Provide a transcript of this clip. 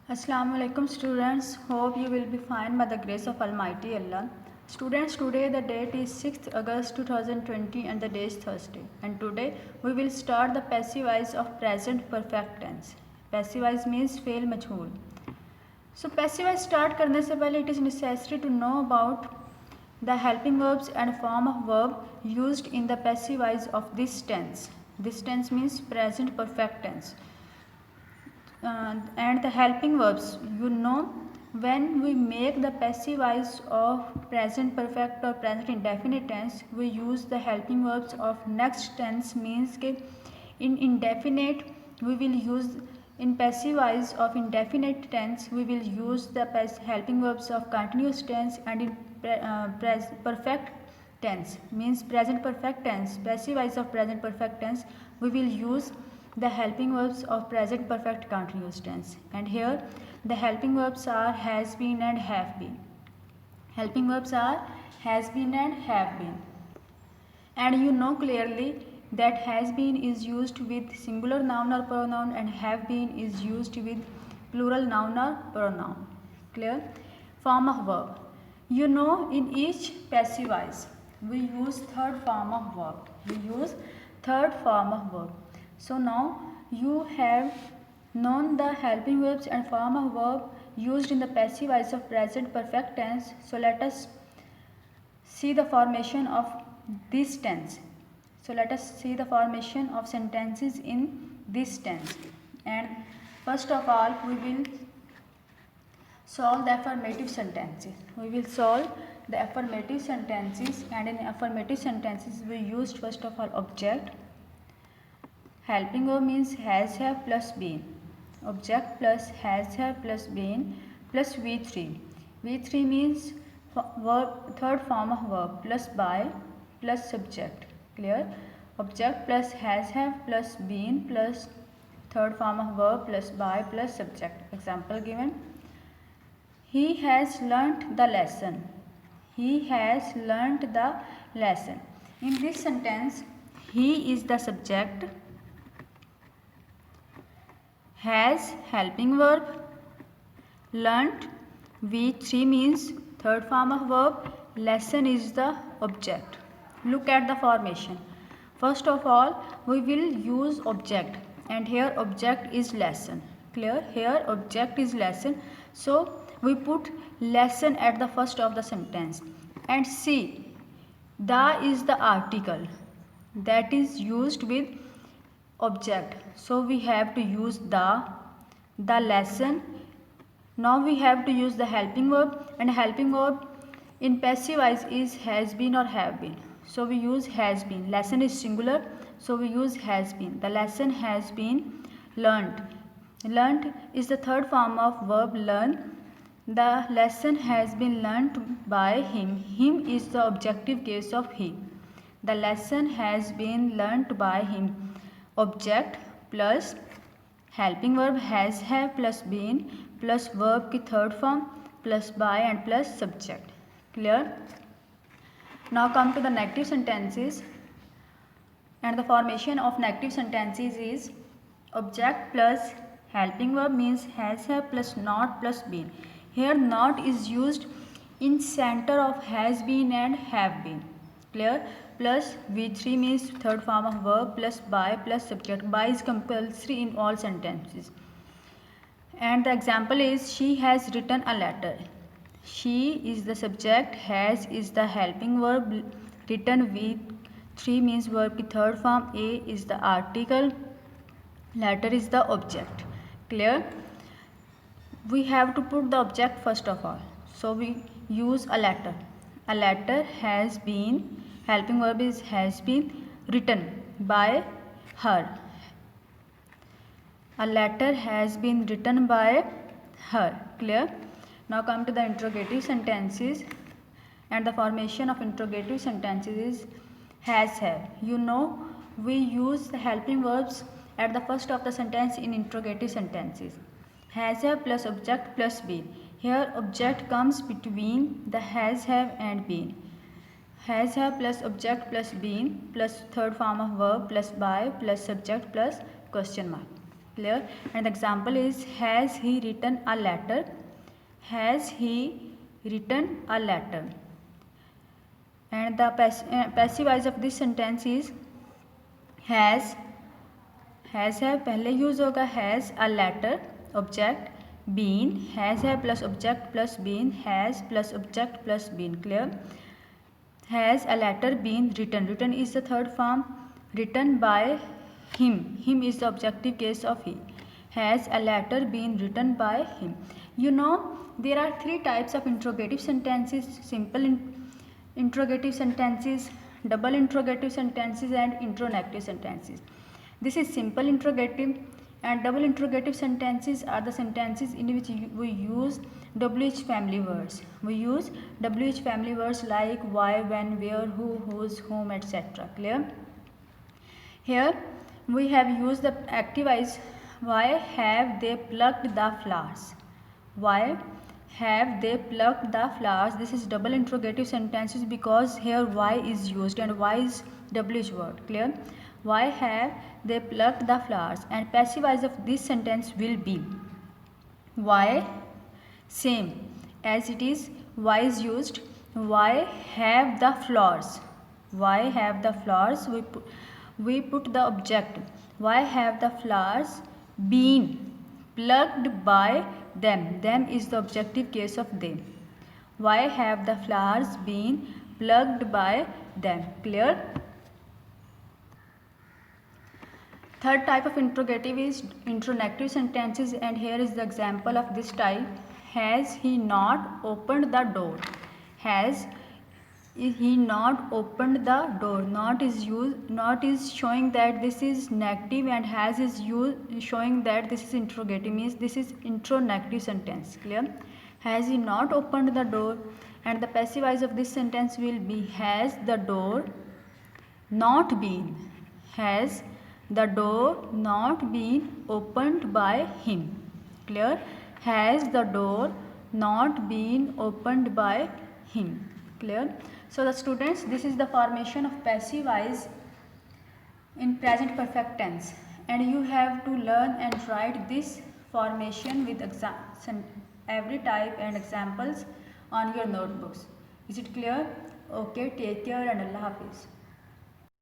Assalamu alaikum students. Hope you will be fine by the grace of Almighty Allah. Students, today the date is 6th August 2020 and the day is Thursday. And today we will start the passive voice of present perfect tense. Passive voice means fail majhul. So passive voice start करने से पहले it is necessary to know about the helping verbs and form of verb used in the passive voice of this tense. This tense means present perfect tense. And the helping verbs, when we make the passive voice of present perfect or present indefinite tense, we use the helping verbs of next tense. Means ke in indefinite we will use, in passive voice of indefinite tense we will use the helping verbs of continuous tense, and in perfect tense means present perfect tense, passive voice of present perfect tense, we will use the helping verbs of present perfect continuous tense. And here the helping verbs are has been and have been. Helping verbs are has been and have been. And you know clearly that has been is used with singular noun or pronoun and have been is used with plural noun or pronoun. Clear? Form of verb. In each passive voice we use third form of verb. So now you have known the helping verbs and form of verb used in the passive voice of present perfect tense. So let us see the formation of this tense. So let us see the formation of sentences in this tense. And first of all, we will solve the affirmative sentences. And in affirmative sentences we used first of all object. Helping verb means has, have plus been. Object plus has, have plus been plus V3. V3 means verb, third form of verb, plus by plus subject. Clear? Object plus has, have plus been plus third form of verb plus by plus subject. Example given. He has learnt the lesson. In this sentence, he is the subject. Has helping verb, learnt V3 means third form of verb, lesson is the object. Look at the formation. First of all we will use object, and here object is lesson. Clear? Here object is lesson, so we put lesson at the first of the sentence. And see, the is the article that is used with object, so we have to use the lesson. Now we have to use the helping verb, and helping verb in passive voice is has been or have been, so we use has been. Lesson is singular, so we use has been. The lesson has been learnt. Learnt is the third form of verb learn. The lesson has been learnt by him. Him is the objective case of he. The lesson has been learnt by him. Object plus helping verb has, have plus been plus verb की third form plus by and plus subject. Clear? Now come to the negative sentences, and the formation of negative sentences is object plus helping verb means has, have plus not plus been. Here not is used in center of has been and have been. Clear? Plus V3 means third form of verb plus by plus subject. By is compulsory in all sentences. And the example is she has written a letter. She is the subject, has is the helping verb, written V3 means verb ki third form, a is the article, letter is the object. Clear? We have to put the object first of all, so we use a letter. A letter has been, helping verb is has been written by her. A letter has been written by her. Clear? Now come to the interrogative sentences, and the formation of interrogative sentences is has, have. We use the helping verbs at the first of the sentence in interrogative sentences. Has, have plus object plus been. Here object comes between the has, have and been. Has, have plus object plus been plus third form of verb plus by plus subject plus question mark. Clear? And the example is, has he written a letter? Has he written a letter? And the passive voice of this sentence is has है पहले use होगा, has a letter object, been has है plus object plus been, has plus object plus been. Clear? Has a letter been written. Written is the third form. Written by him. Him is the objective case of he. Has a letter been written by him. You know, there are three types of interrogative sentences: simple interrogative sentences, double interrogative sentences, and interrogative sentences. This is simple interrogative, and double interrogative sentences are the sentences in which we use WH family words. We use WH family words like why, when, where, who, whose, whom, etc. Clear? Here we have used the active voice. Why have they plucked the flowers? Why have they plucked the flowers? This is double interrogative sentences because here why is used and why is WH word. Clear? Why have they plucked the flowers? And passive voice of this sentence will be why, same as it is why is used. Why have the flowers? Why have the flowers? We put the object. Why have the flowers been plucked by them? Them is the objective case of them. Why have the flowers been plucked by them? Clear? Third type of interrogative is interrogative sentences, and here is the example of this type. Has he not opened the door? Has he not opened the door? Not is used. Not is showing that this is negative, and has is used showing that this is interrogative, means this is interrogative sentence. Clear? Has he not opened the door? And the passive voice of this sentence will be has the door not been. Has the door not been opened by him? Clear? Has the door not been opened by him? Clear? So the students, this is the formation of passive voice in present perfect tense, and you have to learn and write this formation with every type and examples on your notebooks. Is it clear? Okay, take care and Allah Hafiz.